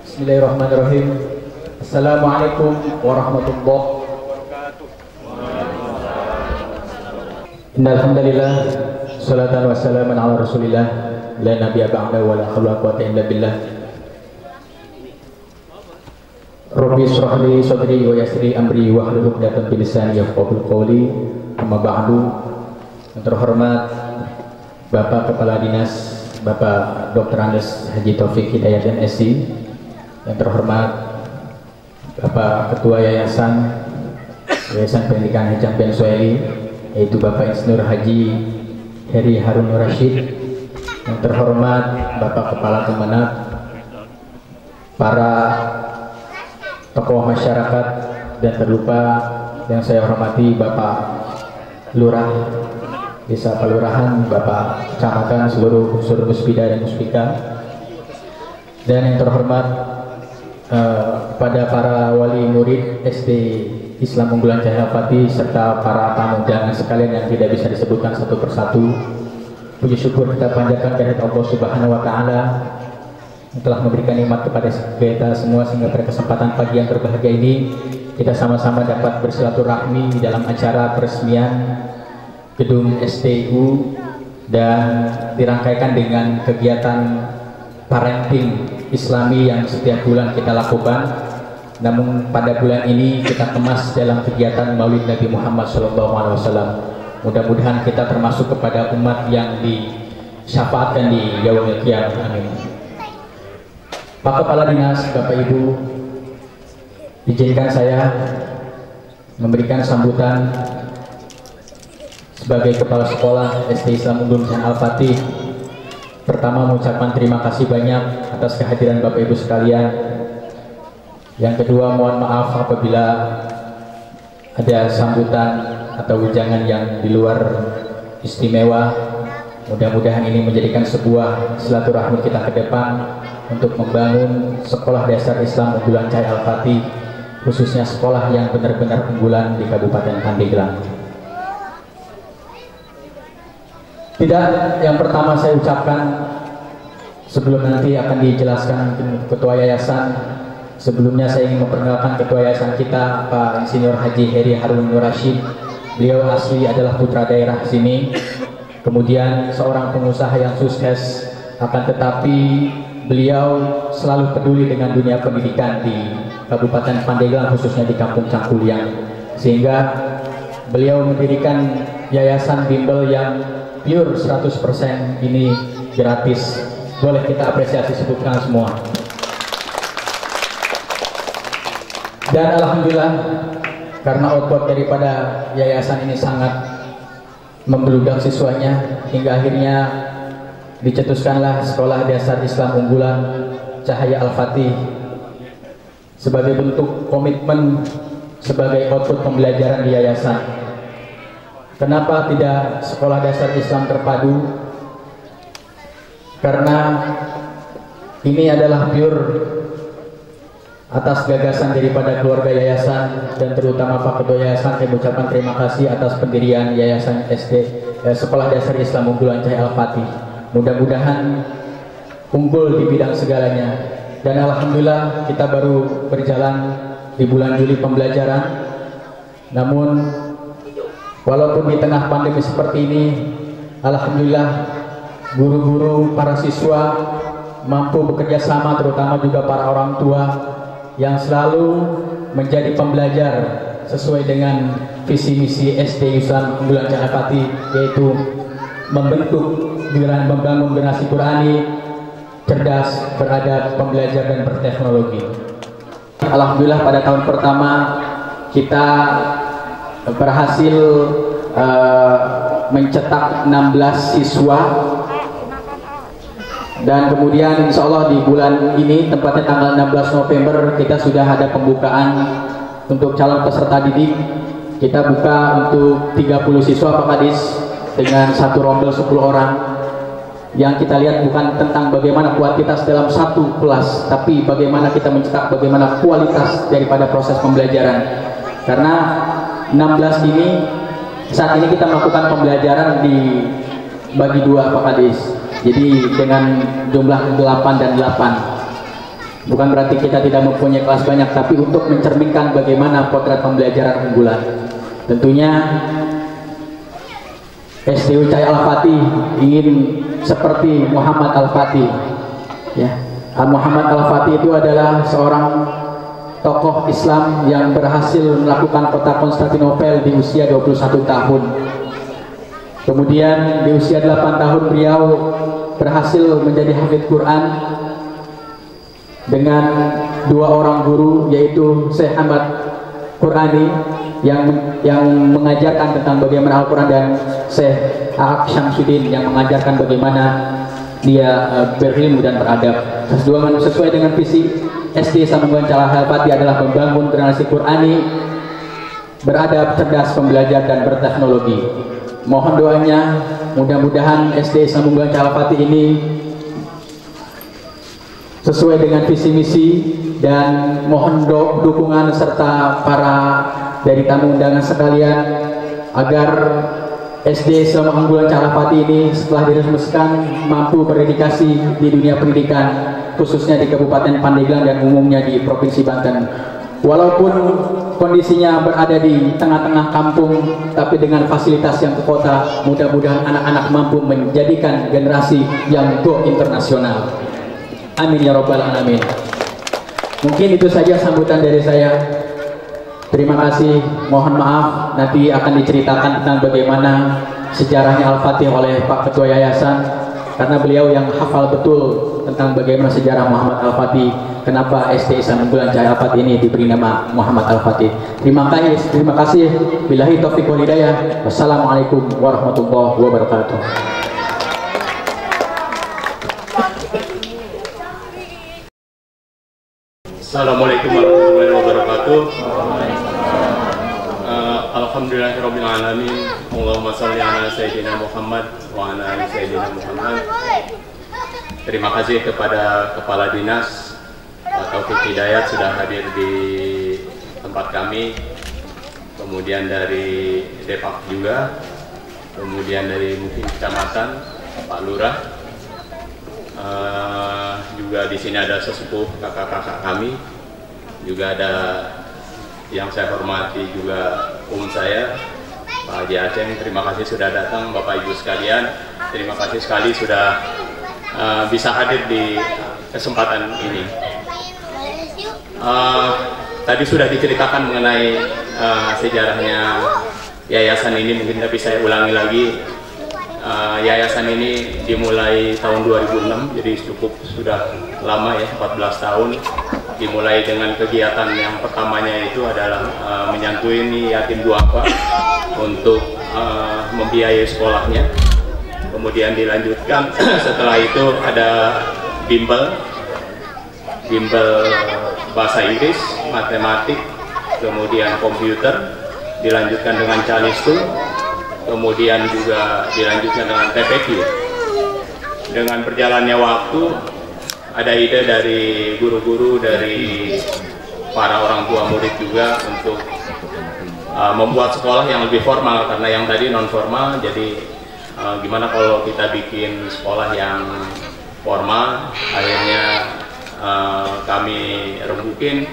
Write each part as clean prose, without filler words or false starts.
Bismillahirrahmanirrahim. Assalamualaikum warahmatullahi wabarakatuh. Innalhamdulillah, salatan wassalaman ala rasulillah, la nabiyya ba'da wa la haula wa la quwwata illa billah. Rabbi shrah li sadri wa yassir li amri wa hlul 'uqdatam min lisani yafqahu qawli. Amma ba'du. Yang terhormat Bapak Kepala Dinas Bapak Dr. Andes Haji Taufik Hidayat MSc, yang terhormat Bapak Ketua Yayasan Pendidikan Hajjah bin Suhaili, yaitu Bapak Insinyur Haji Heri Harun Nur Rashid, yang terhormat Bapak Kepala Kemenag, para tokoh masyarakat, dan terlupa yang saya hormati Bapak Lurah Desa Pelurahan, Bapak Kecamatan, seluruh unsur musbida dan musbika, dan yang terhormat pada para wali murid SD Islam Unggulan Cahaya Al-Fatih serta para tamu undangan sekalian yang tidak bisa disebutkan satu persatu. Puji syukur kita panjatkan kehadirat Allah Subhanahu wa taala yang telah memberikan nikmat kepada kita semua, sehingga pada kesempatan pagi yang berbahagia ini kita sama-sama dapat bersilaturahmi di dalam acara peresmian gedung STU dan dirangkaikan dengan kegiatan parenting Islami yang setiap bulan kita lakukan. Namun pada bulan ini kita kemas dalam kegiatan Maulid Nabi Muhammad SAW. Mudah-mudahan kita termasuk kepada umat yang disyafaatkan di yaumil qiyamah. Amin. Pak Kepala Dinas, Bapak Ibu, izinkan saya memberikan sambutan sebagai Kepala Sekolah SD Islam Unggulan Cahaya Al-Fatih. Pertama, mengucapkan terima kasih banyak atas kehadiran Bapak Ibu sekalian. Yang kedua, mohon maaf apabila ada sambutan atau ujangan yang di luar istimewa. Mudah-mudahan ini menjadikan sebuah silaturahmi kita ke depan untuk membangun sekolah dasar Islam Unggulan Cahaya Al-Fatih, khususnya sekolah yang benar-benar unggulan di Kabupaten Pandeglang. Tidak, yang pertama saya ucapkan sebelum nanti akan dijelaskan Ketua Yayasan, sebelumnya saya ingin memperkenalkan Ketua Yayasan kita, Pak Insinyur Haji Heri Harun Nur Rashid. Beliau asli adalah putra daerah sini, kemudian seorang pengusaha yang sukses, akan tetapi beliau selalu peduli dengan dunia pendidikan di Kabupaten Pandeglang, khususnya di Kampung Cangkuliang, sehingga beliau mendirikan yayasan bimbel yang pure 100% ini gratis. Boleh kita apresiasi, sebutkan semua. Dan alhamdulillah, karena output daripada yayasan ini sangat membeludak siswanya, hingga akhirnya dicetuskanlah Sekolah Dasar Islam Unggulan Cahaya Al-Fatih sebagai bentuk komitmen sebagai output pembelajaran di yayasan. Kenapa tidak Sekolah Dasar Islam Terpadu? Karena ini adalah pure atas gagasan daripada keluarga yayasan, dan terutama Pak Ketua Yayasan. Saya mengucapkan terima kasih atas pendirian Yayasan Sekolah Dasar Islam Unggulan Cahaya Al-Fatih. Mudah-mudahan unggul di bidang segalanya. Dan alhamdulillah kita baru berjalan di bulan Juli pembelajaran. Namun walaupun di tengah pandemi seperti ini, alhamdulillah guru-guru, para siswa mampu bekerja sama, terutama juga para orang tua yang selalu menjadi pembelajar sesuai dengan visi misi SD Islam Unggulan Cahaya Al-Fatih, yaitu membangun generasi Qurani cerdas, beradab, pembelajar, dan berteknologi. Alhamdulillah pada tahun pertama kita berhasil mencetak 16 siswa, dan kemudian insya Allah di bulan ini, tepatnya tanggal 16 November, kita sudah ada pembukaan untuk calon peserta didik. Kita buka untuk 30 siswa Pak Kadis dengan satu rombel 10 orang. Yang kita lihat bukan tentang bagaimana kuantitas dalam satu kelas, tapi bagaimana kita mencetak bagaimana kualitas daripada proses pembelajaran. Karena 16 ini, saat ini kita melakukan pembelajaran di bagi dua Pak Kadis. Jadi dengan jumlah 8 dan 8 bukan berarti kita tidak mempunyai kelas banyak, tapi untuk mencerminkan bagaimana potret pembelajaran unggulan. Tentunya SD Ucai Al-Fatih ingin seperti Muhammad Al-Fatih, ya. Muhammad Al-Fatih itu adalah seorang tokoh Islam yang berhasil melakukan kota Konstantinopel di usia 21 tahun. Kemudian di usia 8 tahun beliau berhasil menjadi hafidz Quran dengan 2 orang guru, yaitu Syekh Ahmad Qurani yang mengajarkan tentang bagaimana Al-Quran, dan Syekh A'aq Syamsuddin yang mengajarkan bagaimana dia berilmu dan beradab. Sesuai dengan visi SD Sambungan Cahaya Al-Fatih adalah membangun generasi Qurani beradab, cerdas, pembelajar, dan berteknologi. Mohon doanya, mudah-mudahan SD Sambungan Cahaya Al-Fatih ini sesuai dengan visi misi, dan mohon dukungan serta para dari tamu undangan sekalian agar SD Islam Unggulan Cahaya Al-Fatih ini setelah diresmikan mampu berdedikasi di dunia pendidikan, khususnya di Kabupaten Pandeglang dan umumnya di Provinsi Banten. Walaupun kondisinya berada di tengah-tengah kampung, tapi dengan fasilitas yang ke kota, mudah-mudahan anak-anak mampu menjadikan generasi yang go internasional. Amin ya robbal alamin. Mungkin itu saja sambutan dari saya. Terima kasih. Mohon maaf nanti akan diceritakan tentang bagaimana sejarahnya Al-Fatih oleh Pak Ketua Yayasan, karena beliau yang hafal betul tentang bagaimana sejarah Muhammad Al-Fatih. Kenapa SD Islam Unggulan Cahaya Al-Fatih ini diberi nama Muhammad Al-Fatih. Terima kasih. Billahi taufiq wal hidayah. Wassalamualaikum warahmatullahi wabarakatuh. Assalamualaikum warahmatullahi wabarakatuh. Alhamdulillahirabbil alamin. Allahumma shalli ala sayyidina Muhammad wa ala ali sayyidina Muhammad. Terima kasih kepada Kepala Dinas Taufik Hidayat sudah hadir di tempat kami. Kemudian dari Depak juga. Kemudian dari mungkin Kecamatan Pak Lurah. Juga di sini ada sesepuh kakak-kakak kami, juga ada yang saya hormati juga saya Pak Haji Aceng. Terima kasih sudah datang, Bapak Ibu sekalian. Terima kasih sekali sudah bisa hadir di kesempatan ini. Tadi sudah diceritakan mengenai sejarahnya yayasan ini, mungkin tapi saya ulangi lagi. Yayasan ini dimulai tahun 2006, jadi cukup sudah lama ya, 14 tahun. Dimulai dengan kegiatan yang pertamanya itu adalah menyantuni yatim duafa untuk membiayai sekolahnya. Kemudian dilanjutkan setelah itu ada bimbel bahasa Inggris, matematik, kemudian komputer, dilanjutkan dengan calistu. Kemudian juga dilanjutkan dengan TPQ. Dengan berjalannya waktu, ada ide dari guru-guru, dari para orang tua murid juga untuk membuat sekolah yang lebih formal, karena yang tadi non formal. Jadi gimana kalau kita bikin sekolah yang formal. Akhirnya kami rembukin,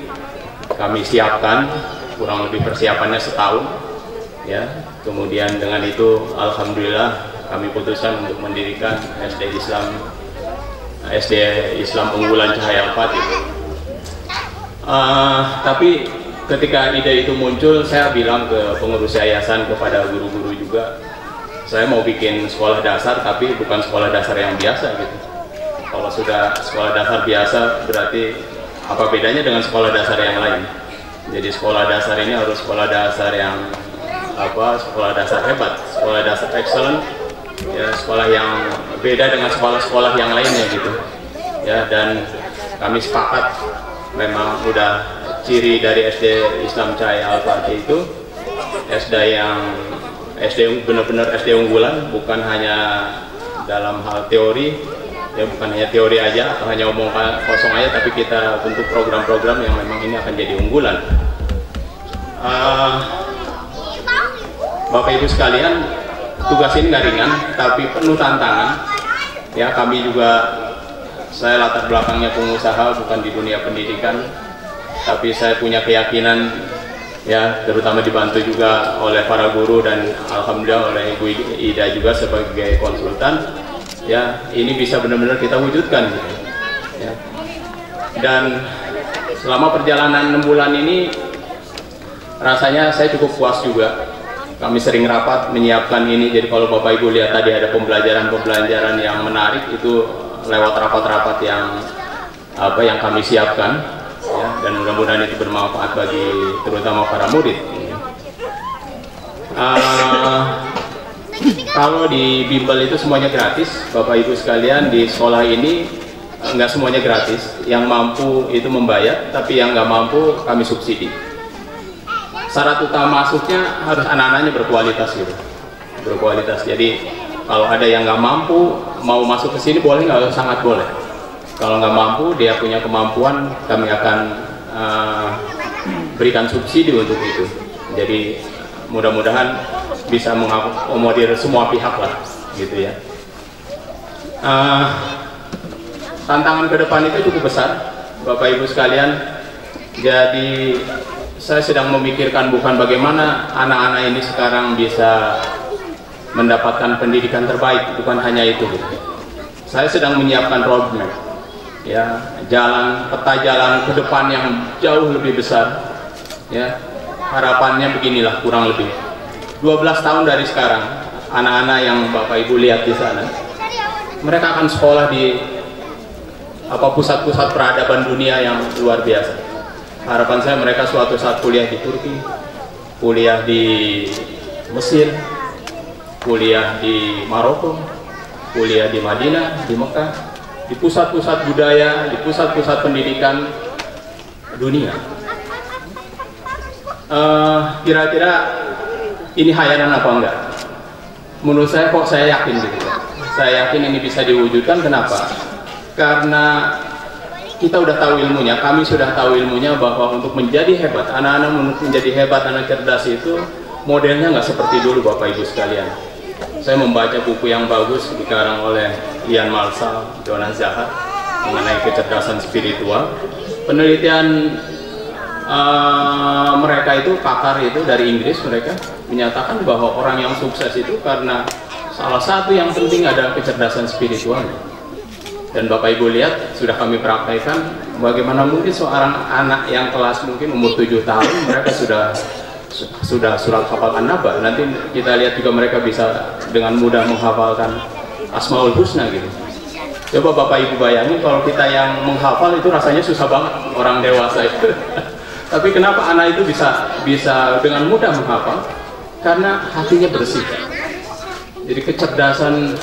kami siapkan, kurang lebih persiapannya setahun ya. Kemudian dengan itu alhamdulillah kami putuskan untuk mendirikan SD Islam Unggulan Cahaya Al-Fatih. Tapi ketika ide itu muncul, saya bilang ke pengurus yayasan, kepada guru-guru juga, saya mau bikin sekolah dasar, tapi bukan sekolah dasar yang biasa gitu. Kalau sudah sekolah dasar biasa, berarti apa bedanya dengan sekolah dasar yang lain? Jadi sekolah dasar ini harus sekolah dasar yang sekolah dasar hebat, sekolah dasar excellent, ya, sekolah yang beda dengan sekolah-sekolah yang lainnya gitu ya. Dan kami sepakat, memang udah ciri dari SD Islam Cahaya Al-Fatih itu SD benar-benar SD unggulan, bukan hanya dalam hal teori ya, bukan hanya teori aja atau hanya omong kosong aja, tapi kita bentuk program-program yang memang ini akan jadi unggulan. Bapak Ibu sekalian, tugas ini nggak ringan, tapi penuh tantangan. Ya, kami juga, saya latar belakangnya pengusaha, bukan di dunia pendidikan, tapi saya punya keyakinan, ya, terutama dibantu juga oleh para guru dan alhamdulillah oleh Ibu Ida juga sebagai konsultan, ya, ini bisa benar-benar kita wujudkan gitu. Ya. Dan selama perjalanan 6 bulan ini rasanya saya cukup puas juga. Kami sering rapat menyiapkan ini, jadi kalau Bapak Ibu lihat tadi ada pembelajaran yang menarik itu lewat rapat-rapat yang kami siapkan, ya, dan mudah-mudahan itu bermanfaat bagi terutama para murid. Kalau di bimbel itu semuanya gratis, Bapak Ibu sekalian, di sekolah ini nggak semuanya gratis. Yang mampu itu membayar, tapi yang nggak mampu kami subsidi. Syarat utama masuknya harus anak-anaknya berkualitas gitu, berkualitas. Jadi kalau ada yang nggak mampu mau masuk ke sini boleh nggak? Sangat boleh. Kalau nggak mampu, dia punya kemampuan, kami akan berikan subsidi untuk itu. Jadi mudah-mudahan bisa mengakomodir semua pihak lah, gitu ya. Tantangan ke depan itu cukup besar, Bapak Ibu sekalian. Jadi saya sedang memikirkan bukan bagaimana anak-anak ini sekarang bisa mendapatkan pendidikan terbaik, bukan hanya itu. Saya sedang menyiapkan roadmap, ya, peta jalan ke depan yang jauh lebih besar, ya. Harapannya beginilah kurang lebih 12 tahun dari sekarang, anak-anak yang Bapak Ibu lihat di sana, mereka akan sekolah di pusat-pusat peradaban dunia yang luar biasa. Harapan saya mereka suatu saat kuliah di Turki, kuliah di Mesir, kuliah di Maroko, kuliah di Madinah, di Mekah, di pusat-pusat budaya, di pusat-pusat pendidikan dunia. Kira-kira ini khayalan apa enggak? Menurut saya kok saya yakin gitu. Saya yakin ini bisa diwujudkan. Kenapa? Karena kita udah tahu ilmunya, kami sudah tahu ilmunya bahwa untuk menjadi hebat, anak-anak menjadi hebat, anak cerdas itu modelnya nggak seperti dulu Bapak Ibu sekalian. Saya membaca buku yang bagus dikarang oleh Ian Marshall, Jonas Zahat mengenai kecerdasan spiritual. Penelitian mereka itu, pakar itu dari Inggris, mereka menyatakan bahwa orang yang sukses itu karena salah satu yang penting adalah kecerdasan spiritual. Dan Bapak Ibu lihat, sudah kami praktekkan bagaimana mungkin seorang anak yang kelas mungkin umur 7 tahun mereka sudah surat hafal An-Naba. Nanti kita lihat juga mereka bisa dengan mudah menghafalkan Asmaul Husna gitu. Coba Bapak Ibu bayangin kalau kita yang menghafal itu rasanya susah banget, orang dewasa itu. Tapi kenapa anak itu bisa dengan mudah menghafal? Karena hatinya bersih. Jadi kecerdasan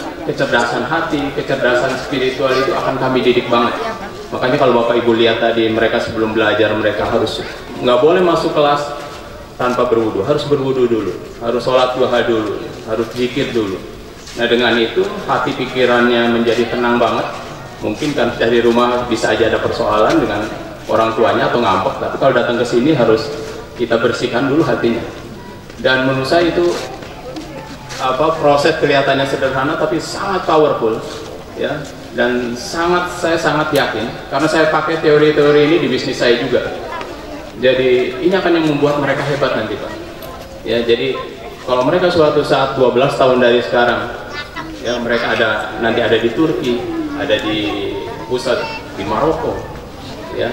hati, kecerdasan spiritual itu akan kami didik banget. Makanya kalau Bapak Ibu lihat tadi, mereka sebelum belajar mereka harus nggak boleh masuk kelas tanpa berwudu, harus berwudu dulu, harus sholat duha dulu, harus zikir dulu. Nah dengan itu hati pikirannya menjadi tenang banget. Mungkin kan dari rumah bisa aja ada persoalan dengan orang tuanya atau ngambek, tapi kalau datang ke sini harus kita bersihkan dulu hatinya. Dan menurut saya itu proses kelihatannya sederhana tapi sangat powerful, ya, dan saya sangat yakin karena saya pakai teori-teori ini di bisnis saya juga. Jadi ini akan yang membuat mereka hebat nanti Pak, ya. Jadi kalau mereka suatu saat 12 tahun dari sekarang, ya, mereka nanti ada di Turki, ada di pusat di Maroko, ya.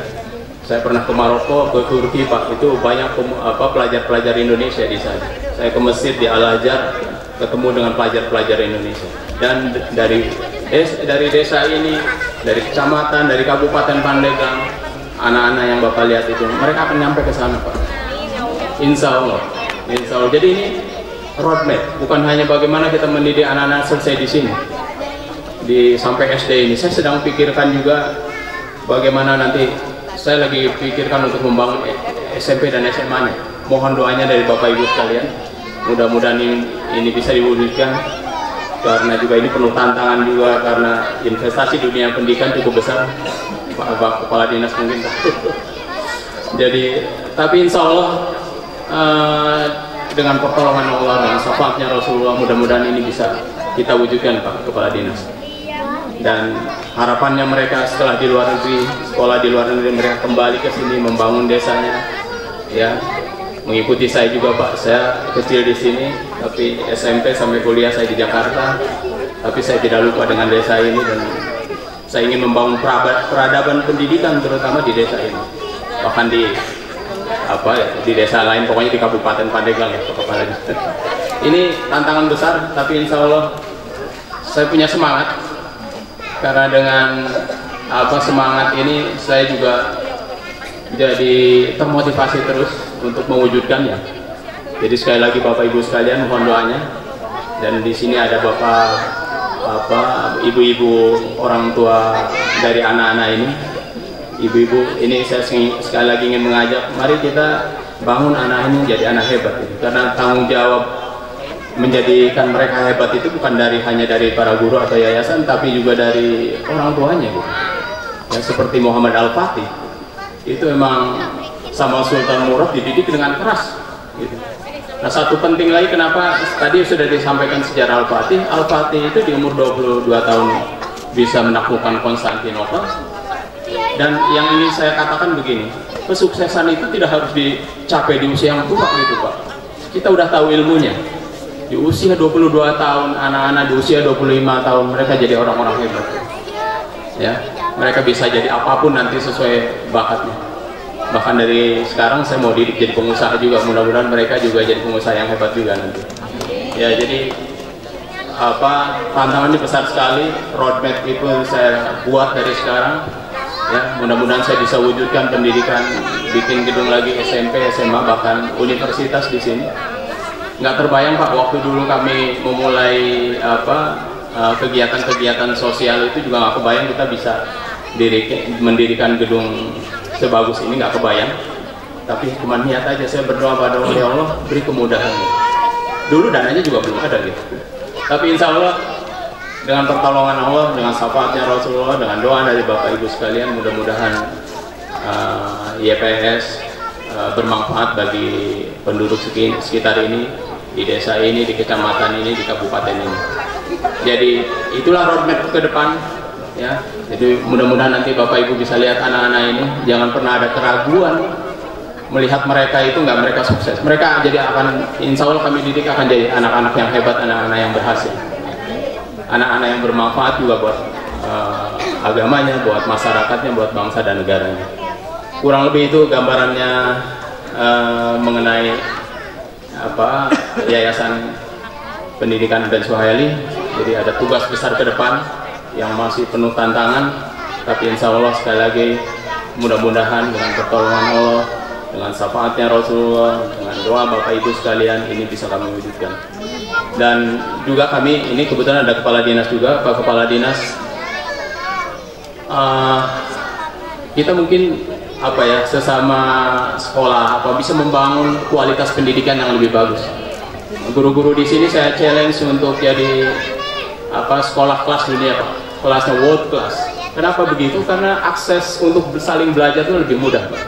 Saya pernah ke Maroko, ke Turki Pak, itu banyak pelajar-pelajar Indonesia di sana. Saya ke Mesir di Al-Azhar, ketemu dengan pelajar-pelajar Indonesia. Dan dari desa ini, dari kecamatan, dari Kabupaten Pandeglang, anak-anak yang Bapak lihat itu, mereka akan nyampe ke sana Pak. Insya Allah. Insya Allah. Jadi ini roadmap, bukan hanya bagaimana kita mendidik anak-anak selesai di sini, sampai SD ini. Saya sedang pikirkan juga bagaimana nanti. Saya lagi pikirkan untuk membangun SMP dan SMA-nya. Mohon doanya dari Bapak Ibu sekalian. Mudah-mudahan ini bisa diwujudkan. Karena juga ini penuh tantangan juga, karena investasi dunia pendidikan cukup besar. Pak Kepala Dinas mungkin. Jadi, tapi insya Allah dengan pertolongan Allah dan syafaatnya Rasulullah, mudah-mudahan ini bisa kita wujudkan Pak Kepala Dinas. dan harapannya mereka setelah di luar negeri, sekolah di luar negeri, mereka kembali ke sini membangun desanya, ya. Mengikuti saya juga Pak, saya kecil di sini, tapi SMP sampai kuliah saya di Jakarta, tapi saya tidak lupa dengan desa ini dan saya ingin membangun peradaban pendidikan terutama di desa ini, bahkan di di desa lain, pokoknya di Kabupaten Pandeglang ya, kepalanya. Ini tantangan besar, tapi insya Allah saya punya semangat, karena dengan semangat ini saya juga jadi termotivasi terus untuk mewujudkannya. Jadi sekali lagi Bapak Ibu sekalian, mohon doanya. Dan di sini ada ibu-ibu orang tua dari anak-anak ini. Ibu-ibu ini saya sekali lagi ingin mengajak, mari kita bangun anak ini jadi anak hebat. Karena tanggung jawab menjadikan mereka hebat itu bukan hanya dari para guru atau yayasan, tapi juga dari orang tuanya gitu. Ya, seperti Muhammad Al-Fatih itu memang sama Sultan Murad dididik dengan keras gitu. Nah, satu penting lagi kenapa tadi sudah disampaikan sejarah Al-Fatih. Al-Fatih itu di umur 22 tahun bisa menaklukkan Konstantinopel. Dan yang ingin saya katakan begini, kesuksesan itu tidak harus dicapai di usia yang tua gitu Pak. Kita udah tahu ilmunya. Di usia 22 tahun, anak-anak di usia 25 tahun mereka jadi orang-orang hebat. Ya, mereka bisa jadi apapun nanti sesuai bakatnya. Bahkan dari sekarang saya mau didik jadi pengusaha juga, mudah-mudahan mereka juga jadi pengusaha yang hebat juga nanti. Ya, jadi tantangannya besar sekali, roadmap itu saya buat dari sekarang. Ya, mudah-mudahan saya bisa wujudkan pendidikan, bikin gedung lagi SMP, SMA, bahkan universitas di sini. Nggak terbayang Pak, waktu dulu kami memulai kegiatan-kegiatan sosial itu juga nggak kebayang kita bisa mendirikan gedung sebagus ini, nggak kebayang. Tapi cuma niat aja, saya berdoa pada Allah, ya Allah beri kemudahan. Dulu dananya juga belum ada gitu, tapi insya Allah dengan pertolongan Allah, dengan syafaatnya Rasulullah, dengan doa dari Bapak Ibu sekalian, mudah-mudahan YPS bermanfaat bagi penduduk sekitar ini, di desa ini, di kecamatan ini, di kabupaten ini. Jadi itulah roadmap ke depan, ya. Jadi mudah-mudahan nanti Bapak Ibu bisa lihat anak-anak ini, jangan pernah ada keraguan melihat mereka itu mereka sukses. Mereka jadi insya Allah kami didik akan jadi anak-anak yang hebat, anak-anak yang berhasil, anak-anak yang bermanfaat juga buat agamanya, buat masyarakatnya, buat bangsa dan negaranya. Kurang lebih itu gambarannya mengenai Yayasan Pendidikan Ben Suhaili. Jadi ada tugas besar ke depan yang masih penuh tantangan, tapi insya Allah sekali lagi mudah-mudahan dengan pertolongan Allah, dengan syafaatnya Rasulullah, dengan doa Bapak Ibu sekalian, ini bisa kami wujudkan. Dan juga kami ini kebetulan ada kepala dinas juga, Pak Kepala Dinas. Kita mungkin sesama sekolah bisa membangun kualitas pendidikan yang lebih bagus. Guru-guru di sini saya challenge untuk jadi sekolah kelas dunia Pak, kelasnya world class. Kenapa begitu? Karena akses untuk saling belajar itu lebih mudah Pak.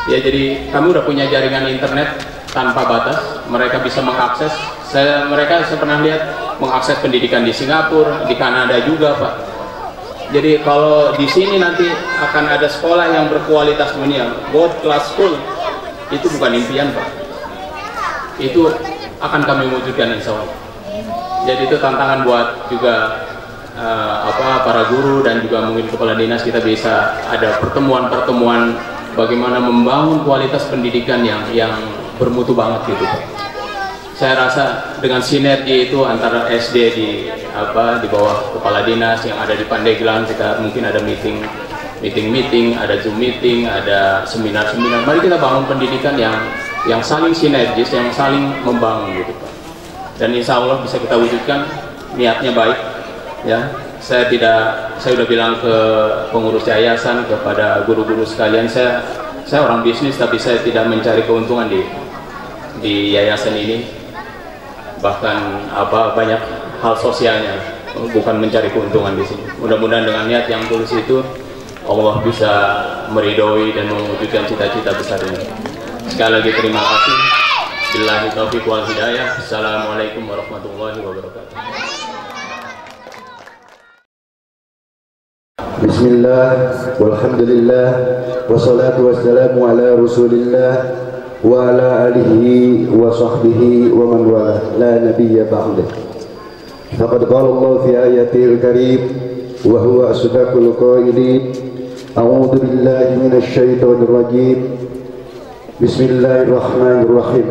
Ya, jadi kami udah punya jaringan internet tanpa batas, mereka bisa mengakses. Saya pernah lihat mengakses pendidikan di Singapura, di Kanada juga Pak. Jadi kalau di sini nanti akan ada sekolah yang berkualitas dunia, world class school, itu bukan impian Pak. Itu akan kami wujudkan insya Allah. Jadi itu tantangan buat juga para guru dan juga mungkin kepala dinas, kita bisa ada pertemuan-pertemuan bagaimana membangun kualitas pendidikan yang bermutu banget gitu Pak. Saya rasa dengan sinergi itu antara SD di bawah kepala dinas yang ada di Pandeglang, kita mungkin ada meeting, ada Zoom meeting, ada seminar-seminar. Mari kita bangun pendidikan yang saling sinergis, yang saling membangun gitu Pak. Dan insya Allah bisa kita wujudkan, niatnya baik ya. Saya sudah bilang ke pengurus yayasan, kepada guru-guru sekalian, saya orang bisnis tapi saya tidak mencari keuntungan di yayasan ini. Bahkan banyak hal sosialnya, bukan mencari keuntungan di sini. Mudah-mudahan dengan niat yang tulus itu Allah bisa meridhoi dan mewujudkan cita-cita besar ini. Sekali lagi terima kasih. Billahi taufiq wal hidayah. Assalamualaikum warahmatullahi wabarakatuh. Bismillah, walhamdulillah, wassalatu wassalamu ala rasulillah wa ala alihi wa sahbihi wa man wala, la nabiyya ba'dah. Faqad qala Allah fi ayatil karim wa huwa asdaqul qailin. A'udzu billahi minasy syaithanir rajim. Bismillahirrahmanirrahim.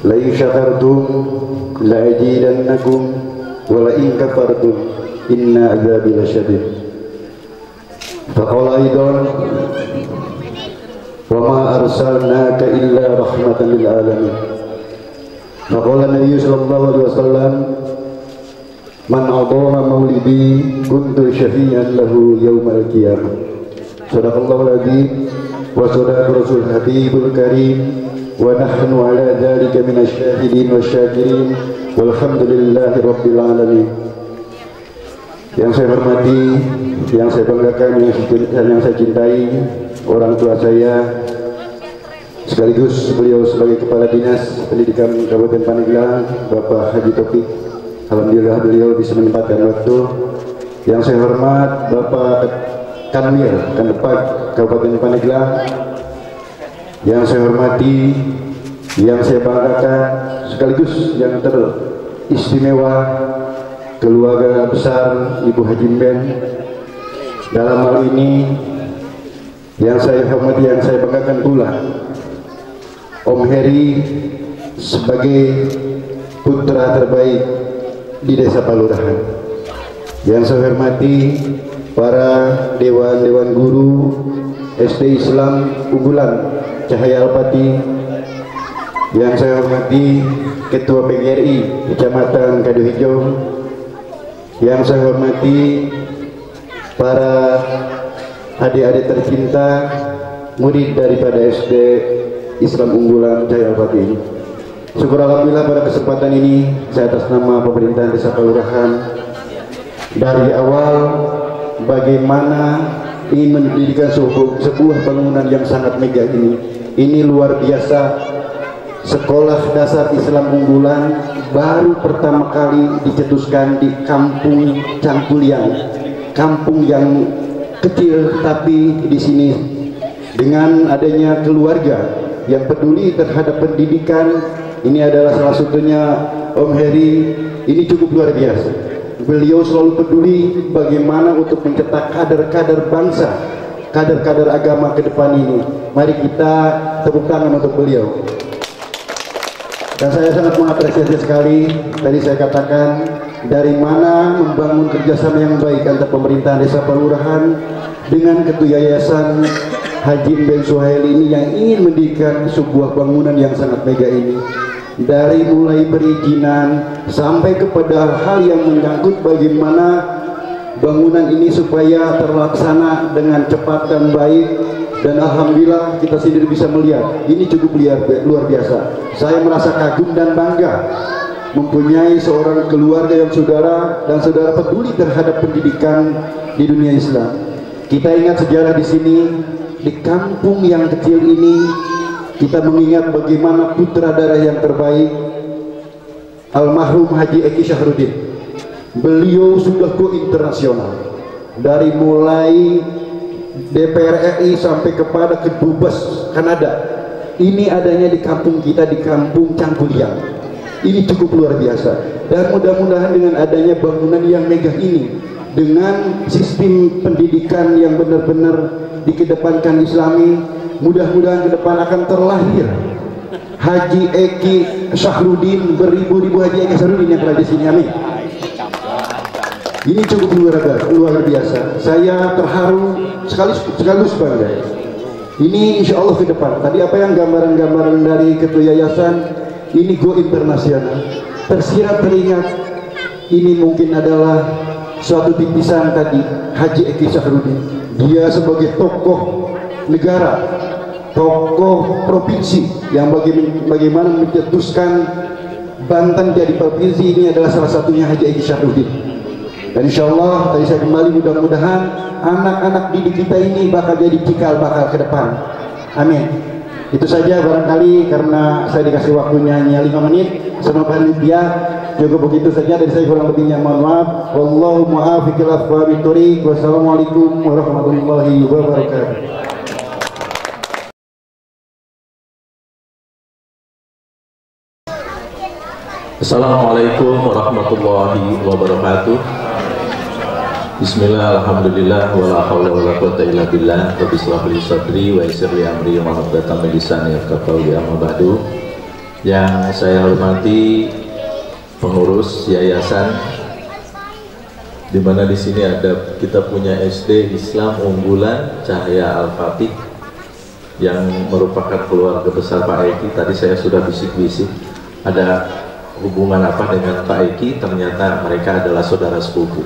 La in syakartum la azidannakum wa la in kafartum inna azabi lasyadid. Faqala aidan wa ma arsalnaka illa rahmatan lil alamin. Faqala Nabi sallallahu alaihi wasallam man adama maulidi kuntu syafi'an lahu yaumal qiyamah. Sadaqallahul azim wa sadaqa rasul habibul karim wa nahnu ala dzalika minasy syahidin wasyakirin walhamdulillahi rabbil alamin. Yang saya hormati, yang saya banggakan, yang saya cintai, orang tua saya, sekaligus beliau sebagai Kepala Dinas Pendidikan Kabupaten Pandeglang, Bapak Haji Taufik. Alhamdulillah beliau bisa menyempatkan waktu. Yang saya hormat Bapak Kanwil, Kandepak Kabupaten Pandeglang. Yang saya hormati, yang saya banggakan, sekaligus yang teristimewa, keluarga besar Ibu Haji Mben. Dalam hal ini yang saya hormati, yang saya banggakan pula Om Heri sebagai putra terbaik di Desa Palurahan. Yang saya hormati para dewan-dewan guru SD Islam unggulan Cahaya Al-Pati. Yang saya hormati Ketua PGRI Kecamatan Kaduhijau. Yang saya hormati para adik-adik tercinta murid daripada SD Islam unggulan Cahaya Al-Pati ini. Syukur alhamdulillah pada kesempatan ini saya atas nama pemerintahan Desa Palurahan dari awal bagaimana ingin mendirikan sebuah bangunan yang sangat megah ini luar biasa. Sekolah dasar Islam unggulan baru pertama kali dicetuskan di kampung Cangkuliang, kampung yang kecil, tapi di sini dengan adanya keluarga yang peduli terhadap pendidikan, ini adalah salah satunya Om Heri. Ini cukup luar biasa. Beliau selalu peduli bagaimana untuk mencetak kader-kader bangsa, kader-kader agama ke depan ini. Mari kita tepuk tangan untuk beliau. Dan saya sangat mengapresiasi sekali, tadi saya katakan, dari mana membangun kerjasama yang baik antara pemerintahan Desa Palurahan dengan Ketua Yayasan Haji Mben Suhaili ini yang ingin mendirikan sebuah bangunan yang sangat mega ini. Dari mulai perizinan sampai kepada hal yang menyangkut bagaimana bangunan ini supaya terlaksana dengan cepat dan baik. Dan alhamdulillah kita sendiri bisa melihat ini cukup luar biasa. Saya merasa kagum dan bangga mempunyai seorang keluarga yang saudara dan saudara peduli terhadap pendidikan di dunia Islam. Kita ingat sejarah di sini, di kampung yang kecil ini kita mengingat bagaimana putra daerah yang terbaik almarhum Haji Eki Syahrudin. Beliau sudah go internasional dari mulai DPR RI sampai kepada Kedubes Kanada. Ini adanya di kampung kita, di kampung Cangkuliang. Ini cukup luar biasa. Dan mudah-mudahan dengan adanya bangunan yang megah ini, dengan sistem pendidikan yang benar-benar dikedepankan Islami, mudah-mudahan ke depan akan terlahir Haji Eki Syahrudin, beribu-ribu Haji Eki Syahrudin yang telah di sini. Amin. Ini cukup luar biasa. Saya terharu sekaligus bangga. Ini insya Allah ke depan. Tadi apa yang gambaran-gambaran dari Ketua Yayasan ini go internasional. Tersirat teringat ini mungkin adalah suatu titisan tadi Haji Eki Syahrudin. Dia sebagai tokoh negara, tokoh provinsi yang bagaimana mencetuskan Banten jadi provinsi, ini adalah salah satunya Haji Eki Syahrudin. Dan insya Allah tadi saya kembali, mudah-mudahan anak-anak didik kita ini bakal jadi cikal bakal ke depan. Amin. Itu saja barangkali karena saya dikasih waktunya hanya 5 menit sama panitia. Cukup begitu saja dari saya, kurang lebihnya mohon maaf. Wallahu muwaffiq ila aqwamit thoriq. Wassalamualaikum warahmatullahi wabarakatuh. Assalamualaikum warahmatullahi wabarakatuh. Bismillah, alhamdulillah, wala hawla wala quwwata illa billah. Rabbi shrah li sadri wa yassir li amri wa hlul 'uqdatam min lisani yafqahu qawli, amma ba'du. Yang saya hormati pengurus yayasan, di mana di sini ada kita punya SD Islam Unggulan Cahaya Al-Fatih yang merupakan keluarga besar Pak Eki. Tadi saya sudah bisik-bisik ada hubungan apa dengan Pak Eki, ternyata mereka adalah saudara sepupu.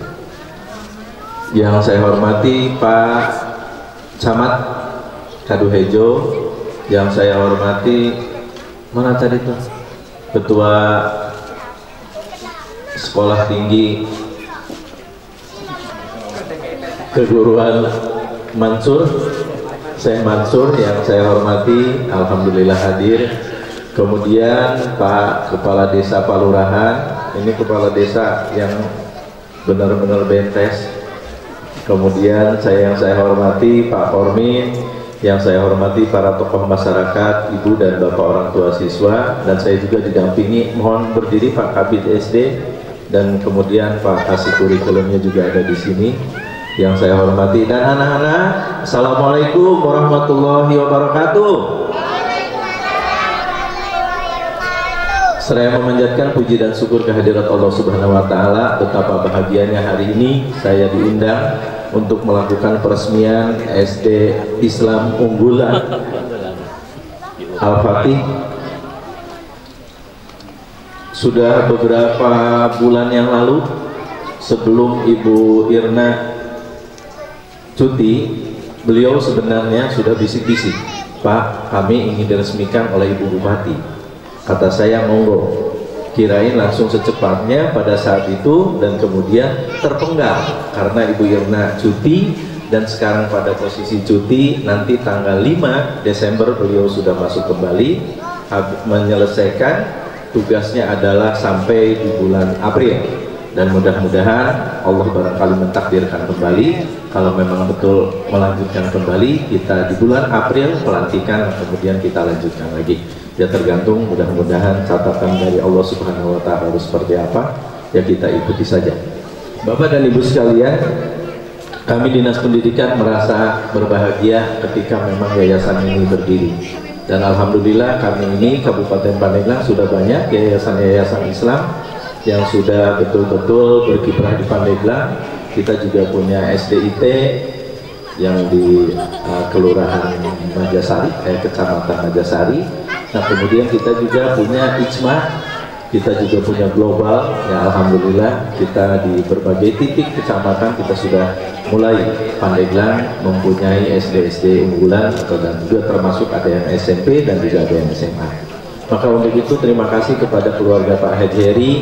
Yang saya hormati Pak Camat Kaduhejo, yang saya hormati mana tadi tuh Ketua Sekolah Tinggi Keguruan Mansur, Syekh Mansur, yang saya hormati, alhamdulillah hadir. Kemudian Pak Kepala Desa Palurahan, ini Kepala Desa yang benar-benar bentes. Kemudian yang saya hormati Pak Formin, yang saya hormati para tokoh masyarakat, ibu dan bapak orang tua siswa, dan saya juga didampingi, mohon berdiri Pak Kabid SD, dan kemudian Pak Kasih Kurikulumnya juga ada di sini, yang saya hormati, dan anak-anak, assalamualaikum warahmatullahi wabarakatuh. Saya memanjatkan puji dan syukur kehadirat Allah Subhanahu wa Ta'ala. Betapa bahagianya hari ini saya diundang untuk melakukan peresmian SD Islam Unggulan Al-Fatih. Sudah beberapa bulan yang lalu, sebelum Ibu Irna cuti, beliau sebenarnya sudah bisik-bisik, Pak, kami ingin diresmikan oleh Ibu Bupati. Kata saya, monggo. Kirain langsung secepatnya pada saat itu, dan kemudian terpenggal karena Ibu Irna cuti, dan sekarang pada posisi cuti. Nanti tanggal 5 Desember beliau sudah masuk kembali, menyelesaikan tugasnya adalah sampai di bulan April, dan mudah-mudahan Allah barangkali mentakdirkan kembali. Kalau memang betul melanjutkan kembali, kita di bulan April pelantikan, kemudian kita lanjutkan lagi. Ya tergantung, mudah-mudahan catatan dari Allah Subhanahu wa Ta'ala harus seperti apa, ya kita ikuti saja. Bapak dan Ibu sekalian, kami Dinas Pendidikan merasa berbahagia ketika memang yayasan ini berdiri. Dan alhamdulillah kami ini Kabupaten Pandeglang sudah banyak yayasan-yayasan Islam yang sudah betul-betul berkiprah di Pandeglang. Kita juga punya SDIT yang di Kelurahan Majasari, Kecamatan Majasari. Nah, kemudian kita juga punya ICMA, kita juga punya global, ya alhamdulillah kita di berbagai titik kecamatan kita sudah mulai Pandeglang mempunyai SD unggulan, dan juga termasuk ada yang SMP dan juga ada yang SMA. Maka untuk itu terima kasih kepada keluarga Pak Haji Heri.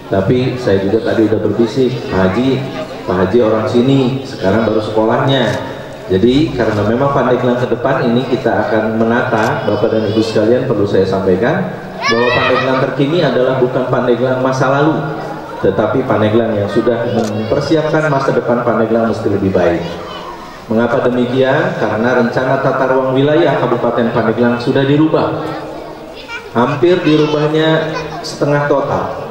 Tapi saya juga tadi udah berbisik, Pak Haji orang sini, sekarang baru sekolahnya. Jadi karena memang Pandeglang ke depan ini kita akan menata, Bapak dan Ibu sekalian, perlu saya sampaikan bahwa Pandeglang terkini adalah bukan Pandeglang masa lalu, tetapi Pandeglang yang sudah mempersiapkan masa depan Pandeglang mesti lebih baik. Mengapa demikian? Karena rencana tata ruang wilayah Kabupaten Pandeglang sudah dirubah, hampir dirubahnya setengah total.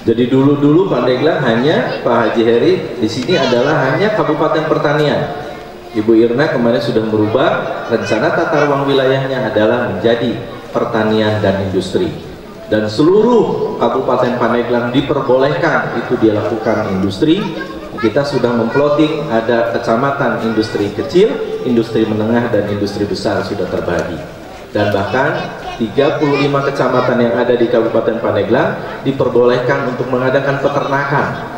Jadi dulu Pandeglang hanya Pak Haji Heri di sini adalah hanya Kabupaten Pertanian. Ibu Irna kemarin sudah merubah rencana tata ruang wilayahnya adalah menjadi pertanian dan industri, dan seluruh Kabupaten Pandeglang diperbolehkan itu dia lakukan industri. Kita sudah memploting ada kecamatan industri kecil, industri menengah, dan industri besar sudah terbagi, dan bahkan 35 kecamatan yang ada di Kabupaten Pandeglang diperbolehkan untuk mengadakan peternakan.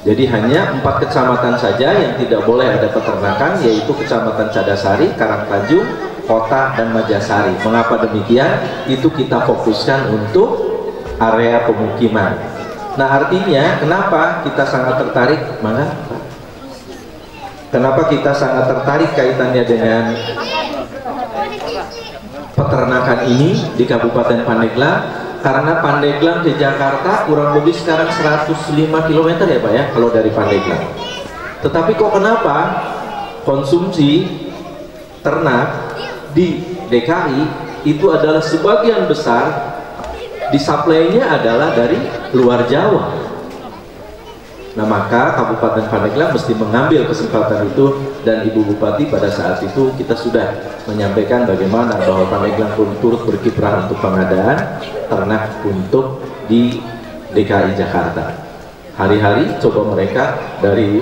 Jadi hanya 4 kecamatan saja yang tidak boleh ada peternakan, yaitu Kecamatan Cadasari, Karangtanjung, Kota, dan Majasari. Mengapa demikian? Itu kita fokuskan untuk area pemukiman. Nah artinya kenapa kita sangat tertarik? Kenapa kita sangat tertarik kaitannya dengan peternakan ini di Kabupaten Pandeglang, karena Pandeglang ke Jakarta kurang lebih sekarang 105 km ya Pak ya, kalau dari Pandeglang. Tetapi kok kenapa konsumsi ternak di DKI itu adalah sebagian besar disuplainya adalah dari luar Jawa. Nah, maka Kabupaten Pandeglang mesti mengambil kesempatan itu, dan Ibu Bupati pada saat itu kita sudah menyampaikan bagaimana bahwa Pandeglang pun turut berkiprah untuk pengadaan ternak untuk di DKI Jakarta. Hari-hari coba mereka dari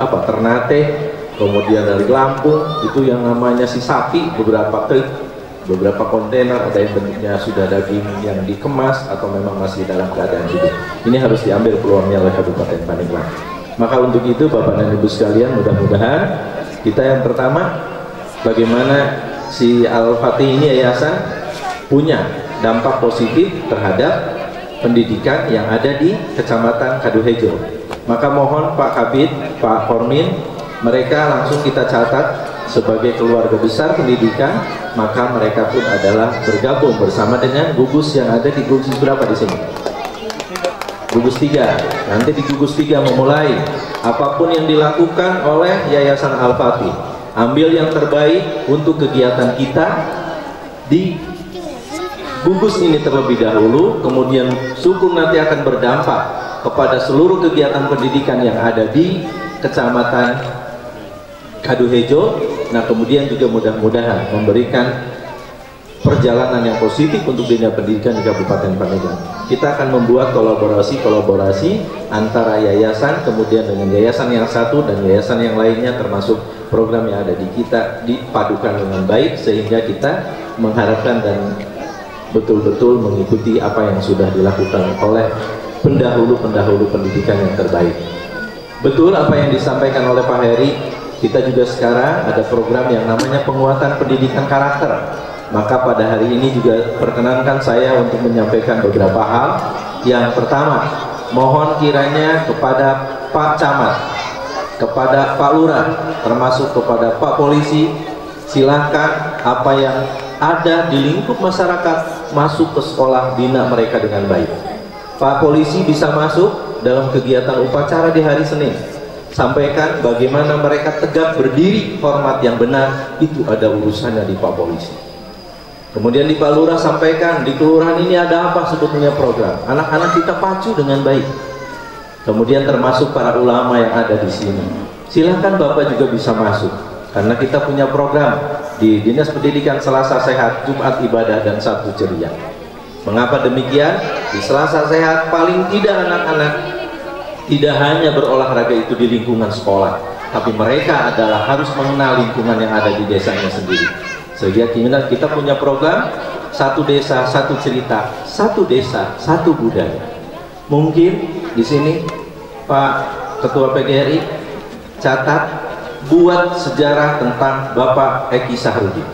Ternate, kemudian dari Lampung, itu yang namanya si sapi, beberapa kontainer, ada yang bentuknya sudah daging yang dikemas atau memang masih dalam keadaan hidup. Ini harus diambil peluangnya oleh Kabupaten Pandeglang. Maka untuk itu Bapak dan Ibu sekalian, mudah-mudahan kita yang pertama, bagaimana si Al-Fatih ini yayasan punya dampak positif terhadap pendidikan yang ada di Kecamatan Kaduhejo. Maka mohon Pak Kabid, Pak Formin, mereka langsung kita catat sebagai keluarga besar pendidikan, maka mereka pun adalah bergabung bersama dengan gugus yang ada di gugus berapa di sini? Gugus 3. Nanti di gugus 3 memulai apapun yang dilakukan oleh Yayasan Al-Fatih, ambil yang terbaik untuk kegiatan kita di gugus ini terlebih dahulu, kemudian syukur nanti akan berdampak kepada seluruh kegiatan pendidikan yang ada di Kecamatan Kaduhejo. Nah, kemudian juga mudah-mudahan memberikan perjalanan yang positif untuk dunia pendidikan di Kabupaten Pandeglang. Kita akan membuat kolaborasi antara yayasan, kemudian dengan yayasan yang satu dan yayasan yang lainnya, termasuk program yang ada di kita dipadukan dengan baik, sehingga kita mengharapkan dan betul-betul mengikuti apa yang sudah dilakukan oleh pendahulu-pendahulu pendidikan yang terbaik. Betul apa yang disampaikan oleh Pak Heri, kita juga sekarang ada program yang namanya penguatan pendidikan karakter. Maka pada hari ini juga perkenankan saya untuk menyampaikan beberapa hal. Yang pertama, mohon kiranya kepada Pak Camat, kepada Pak Lurah, termasuk kepada Pak Polisi, silahkan apa yang ada di lingkup masyarakat masuk ke sekolah, bina mereka dengan baik. Pak Polisi bisa masuk dalam kegiatan upacara di hari Senin, sampaikan bagaimana mereka tegak berdiri hormat yang benar, itu ada urusannya di Pak Polisi. Kemudian di Pak Lurah sampaikan di kelurahan ini ada apa sebetulnya program, anak-anak kita pacu dengan baik. Kemudian termasuk para ulama yang ada di sini, silahkan Bapak juga bisa masuk, karena kita punya program di Dinas Pendidikan Selasa Sehat, Jumat Ibadah, dan Sabtu Ceria. Mengapa demikian? Di Selasa Sehat paling tidak anak-anak tidak hanya berolahraga itu di lingkungan sekolah, tapi mereka adalah harus mengenal lingkungan yang ada di desanya sendiri. Sehingga kita punya program satu desa satu cerita, satu desa satu budaya. Mungkin di sini Pak Ketua PGRI catat, buat sejarah tentang Bapak Eki Sahrudin,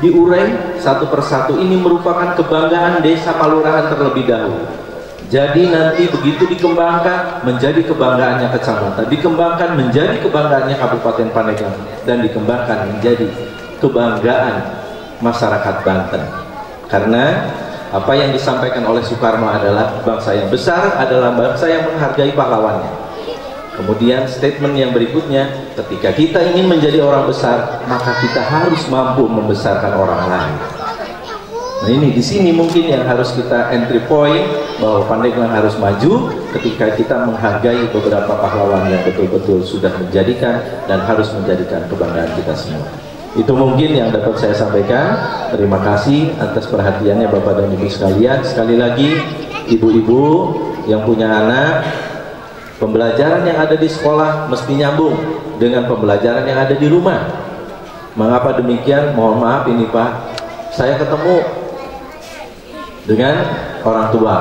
diurai satu persatu. Ini merupakan kebanggaan desa Palurahan terlebih dahulu. Jadi nanti begitu dikembangkan menjadi kebanggaannya kecamatan, dikembangkan menjadi kebanggaannya Kabupaten Pandeglang, dan dikembangkan menjadi kebanggaan masyarakat Banten. Karena apa yang disampaikan oleh Soekarno adalah bangsa yang besar adalah bangsa yang menghargai pahlawannya. Kemudian statement yang berikutnya, ketika kita ingin menjadi orang besar, maka kita harus mampu membesarkan orang lain. Nah, ini di sini mungkin yang harus kita entry point, bahwa Pandeglang harus maju ketika kita menghargai beberapa pahlawan yang betul-betul sudah menjadikan dan harus menjadikan kebanggaan kita semua. Itu mungkin yang dapat saya sampaikan. Terima kasih atas perhatiannya Bapak dan Ibu sekalian. Sekali lagi, ibu-ibu yang punya anak, pembelajaran yang ada di sekolah mesti nyambung dengan pembelajaran yang ada di rumah. Mengapa demikian? Mohon maaf ini Pak, saya ketemu dengan orang tua.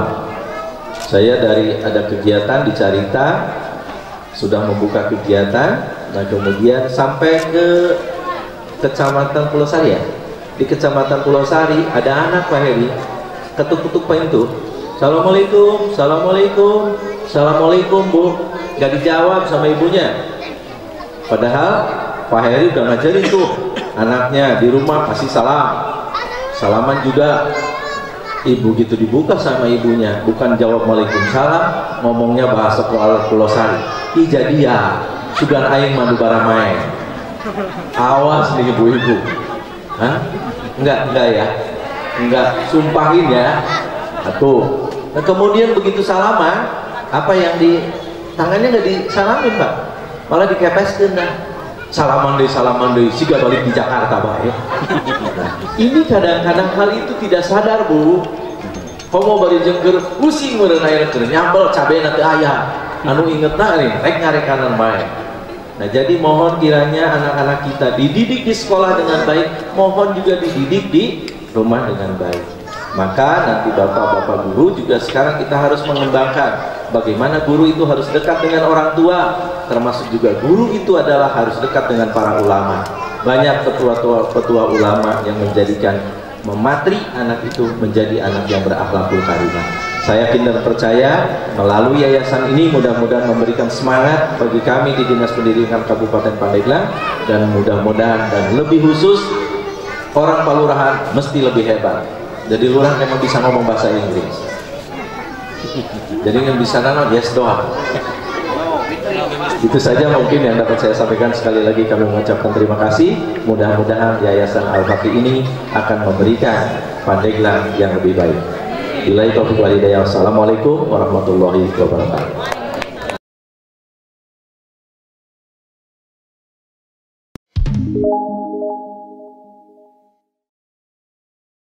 Saya dari ada kegiatan di Carita, sudah membuka kegiatan, dan kemudian sampai ke Kecamatan Pulau Sari ya. Di Kecamatan Pulau Sari ada anak Pak Heri, ketuk-ketuk pintu, Assalamualaikum, Assalamualaikum, Assalamualaikum Bu, gak dijawab sama ibunya. Padahal Pak Heri udah ngajarin tuh anaknya di rumah kasih salam, Salaman juga ibu gitu dibuka sama ibunya, bukan jawab waalaikumsalam, ngomongnya bahasa Pulau Sari. Ijadiah sugan aing mandu baramai. Awas nih ibu-ibu. Hah? Enggak ya. Enggak, sumpahin ya. Tuh. Nah, kemudian begitu salaman, apa yang di tangannya nggak disalamin, Pak, malah dikepeskeun dah. Salaman deui siga balik di Jakarta bae. Nah, ini kadang-kadang hal itu tidak sadar, Bu. Komo bari jengker pusing meureun aya keur nyambel cabena teu aya. Anu ingetna nih rek ngarekanan bae. Nah, jadi mohon kiranya anak-anak kita dididik di sekolah dengan baik, mohon juga dididik di rumah dengan baik. Maka nanti bapak-bapak guru juga sekarang kita harus mengembangkan bagaimana guru itu harus dekat dengan orang tua, termasuk juga guru itu adalah harus dekat dengan para ulama. Banyak petua ulama yang menjadikan mematri anak itu menjadi anak yang berakhlakul karimah. Saya yakin dan percaya melalui yayasan ini mudah-mudahan memberikan semangat bagi kami di Dinas Pendidikan Kabupaten Pandeglang, dan mudah-mudahan dan lebih khusus orang Palurahan mesti lebih hebat. Jadi lurah emang bisa ngomong bahasa Inggris. Jadi yang bisa nano yes doang. Itu saja mungkin yang dapat saya sampaikan. Sekali lagi kami mengucapkan terima kasih. Mudah-mudahan Yayasan Al-Fakih ini akan memberikan Pandeglang yang lebih baik. Billahi taufiq wal hidayah. Wassalamualaikum warahmatullahi wabarakatuh.